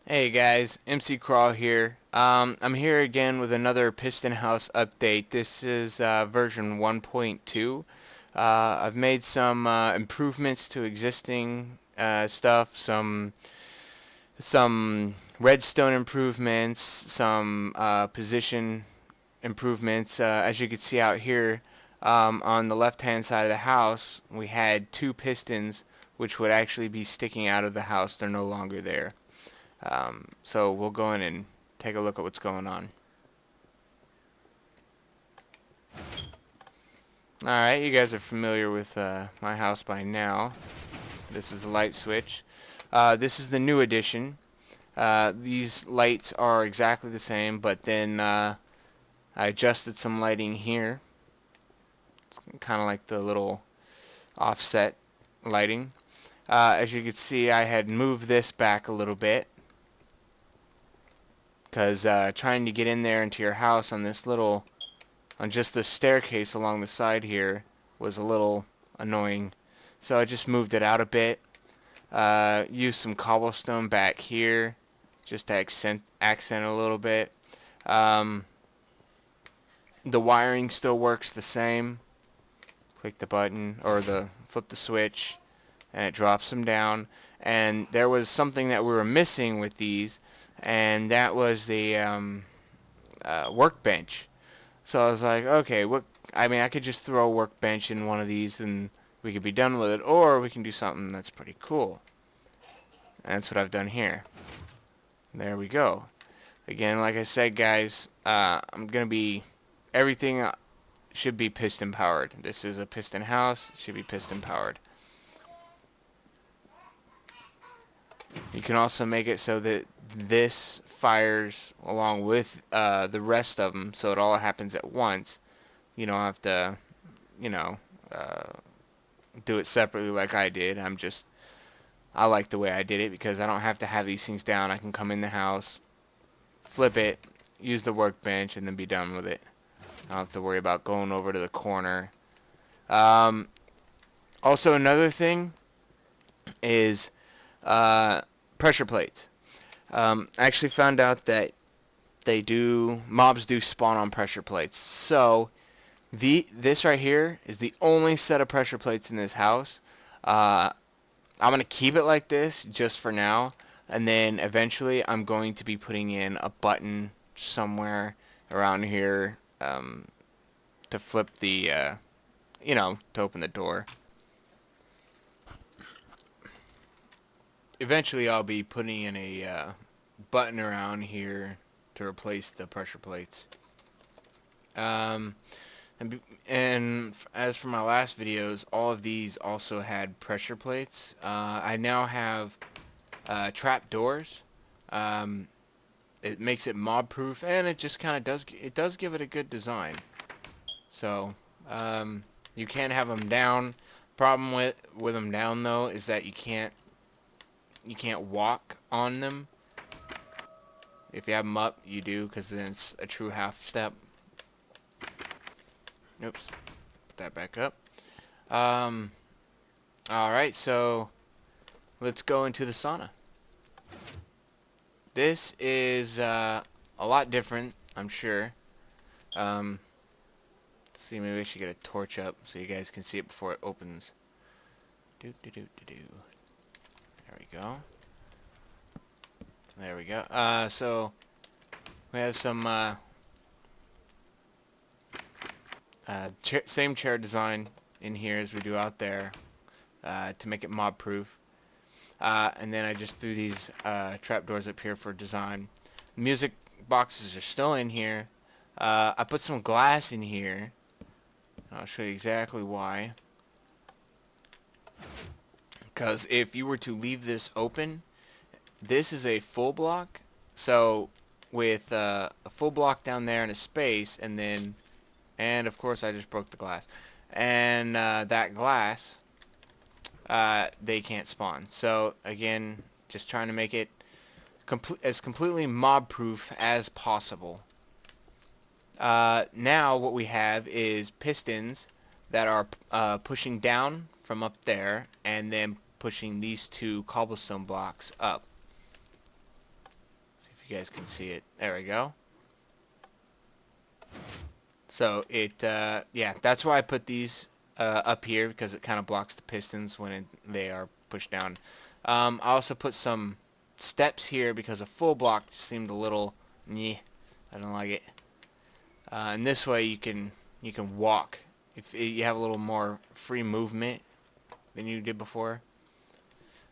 Hey guys, MC Crawl here. I'm here again with another Piston House update. This is version 1.2. I've made some improvements to existing stuff, some redstone improvements, some position improvements. As you can see out here, on the left-hand side of the house, we had two pistons which would actually be sticking out of the house. They're no longer there. So we'll go in and take a look at what's going on. Alright, you guys are familiar with my house by now. This is the light switch. This is the new addition. These lights are exactly the same, but then I adjusted some lighting here. It's kind of like the little offset lighting. As you can see, I had moved this back a little bit, because trying to get in there into your house on just the staircase along the side here was a little annoying. So I just moved it out a bit. Used some cobblestone back here just to accent a little bit. The wiring still works the same. Click the button or flip the switch and it drops them down. And there was something that we were missing with these, and that was the workbench. So I was like, okay, I could just throw a workbench in one of these and we could be done with it, or we can do something that's pretty cool. And that's what I've done here. There we go. Again, like I said, guys, everything should be piston powered. This is a piston house. It should be piston powered. You can also make it so that this fires along with the rest of them, so it all happens at once. You don't have to, do it separately like I did. I like the way I did it because I don't have to have these things down. I can come in the house, flip it, use the workbench, and then be done with it. I don't have to worry about going over to the corner. Also, another thing is pressure plates. I actually found out that mobs do spawn on pressure plates. So this right here is the only set of pressure plates in this house. I'm going to keep it like this just for now, and then eventually I'm going to be putting in a button somewhere around here to flip to open the door. Eventually I'll be putting in a button around here to replace the pressure plates. And as for my last videos, all of these also had pressure plates. I now have trap doors. It makes it mob proof, and it just kind of does give it a good design. So you can have them down. Problem with them down though is that you can't walk on them. If you have them up, you do, because then it's a true half step. Oops. Put that back up. Alright, so let's go into the sauna. This is a lot different, I'm sure. Let's see, maybe I should get a torch up so you guys can see it before it opens. There we go. There we go. So we have some same chair design in here as we do out there to make it mob proof. And then I just threw these trapdoors up here for design. Music boxes are still in here. I put some glass in here. I'll show you exactly why. Because if you were to leave this open, this is a full block. So with a full block down there and a space, and of course I just broke the glass. And that glass, they can't spawn. So again, just trying to make it as completely mob proof as possible. Now what we have is pistons that are pushing down from up there and then pushing these two cobblestone blocks up. if you guys can see it. There we go. So it, yeah, that's why I put these up here, because it kind of blocks the pistons when they are pushed down. I also put some steps here because a full block seemed a little, I don't like it. And this way you can walk. If you have a little more free movement than you did before.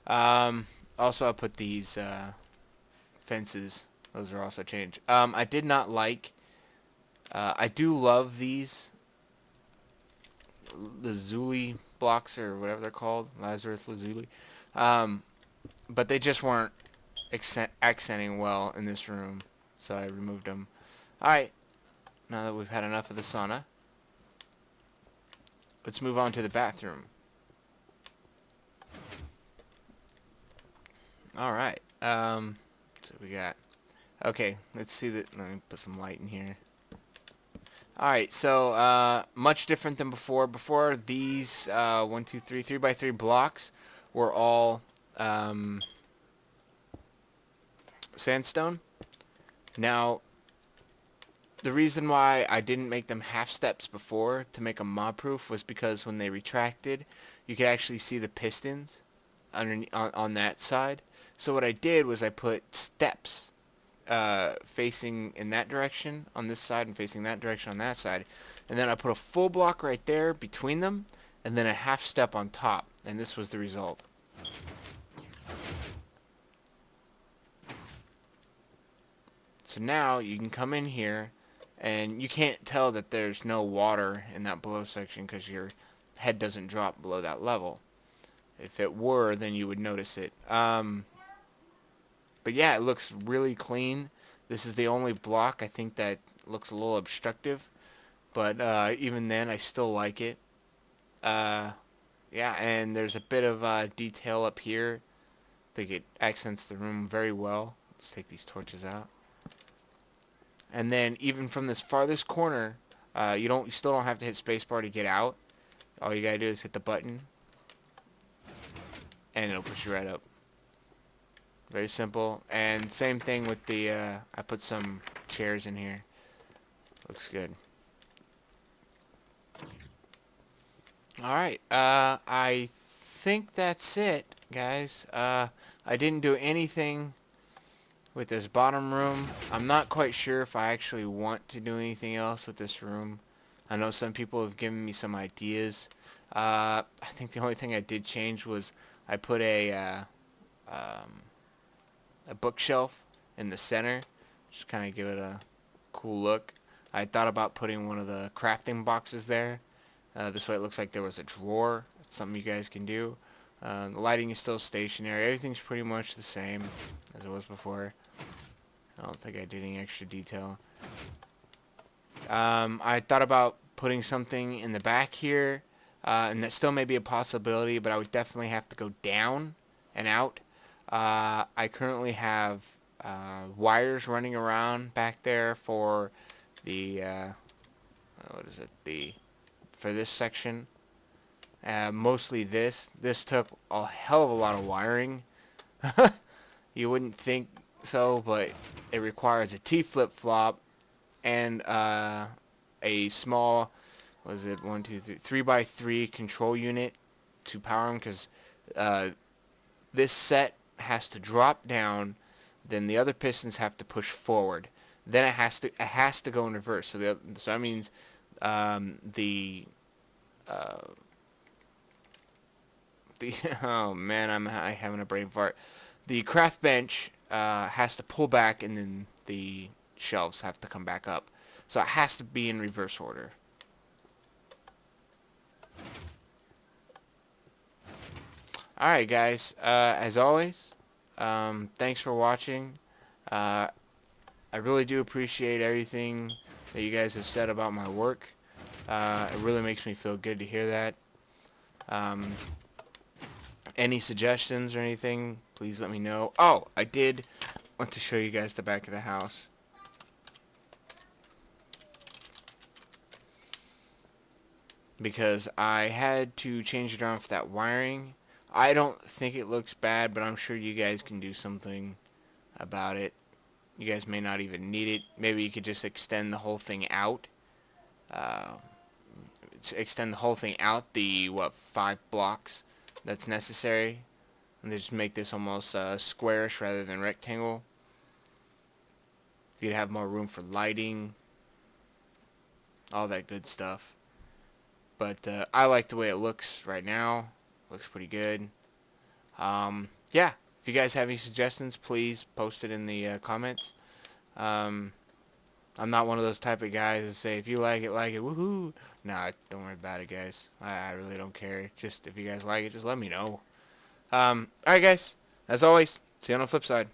Also, I put these fences. Those are also changed. I did not like. I do love these lazuli blocks, or whatever they're called, Lazarus lazuli. But they just weren't accenting well in this room, so I removed them. Alright, now that we've had enough of the sauna, let's move on to the bathroom. Alright, so we got, okay, let's see that, let me put some light in here. Alright, so much different than before. Before, these 1, 2, 3, 3x3 blocks were all sandstone. Now, the reason why I didn't make them half steps before to make them mob proof was because when they retracted, you could actually see the pistons underneath on that side. So what I did was I put steps facing in that direction on this side and facing that direction on that side, and then I put a full block right there between them, and then a half step on top, and this was the result. So now you can come in here, and you can't tell that there's no water in that below section because your head doesn't drop below that level. If it were, then you would notice it. But yeah, it looks really clean. This is the only block I think that looks a little obstructive, but even then I still like it. Yeah, and there's a bit of detail up here. I think it accents the room very well. Let's take these torches out. And then even from this farthest corner, you still don't have to hit spacebar to get out. All you gotta do is hit the button, and it'll push you right up. Very simple. And same thing with the, I put some chairs in here. Looks good. Alright, I think that's it, guys. I didn't do anything with this bottom room. I'm not quite sure if I actually want to do anything else with this room. I know some people have given me some ideas. I think the only thing I did change was I put a bookshelf in the center, just kind of give it a cool look. I thought about putting one of the crafting boxes there. This way it looks like there was a drawer. That's something you guys can do. The lighting is still stationary. Everything's pretty much the same as it was before. I don't think I did any extra detail. I thought about putting something in the back here, and that still may be a possibility, but I would definitely have to go down and out. I currently have wires running around back there for the for this section. Mostly this took a hell of a lot of wiring. You wouldn't think so, but it requires a T flip-flop and a small, what is it, 1, 2, 3, 3x3 control unit to power them, because this set has to drop down, then the other pistons have to push forward, then it has to go in reverse. So that means the oh man, I'm having a brain fart. The craft bench has to pull back, and then the shelves have to come back up. So it has to be in reverse order. Alright guys, as always, thanks for watching. I really do appreciate everything that you guys have said about my work. It really makes me feel good to hear that. Any suggestions or anything, please let me know. Oh, I did want to show you guys the back of the house. Because I had to change it around for that wiring. I don't think it looks bad, but I'm sure you guys can do something about it. You guys may not even need it. Maybe you could just extend the whole thing out. Uh, extend the whole thing out the, 5 blocks that's necessary. And just make this almost squarish rather than rectangle. You'd have more room for lighting. All that good stuff. But I like the way it looks right now. Looks pretty good. Yeah, if you guys have any suggestions, please post it in the comments. Um, I'm not one of those type of guys that say, if you like it, woohoo. Nah, don't worry about it, guys. I really don't care. Just, if you guys like it, just let me know. Alright, guys. As always, see you on the flip side.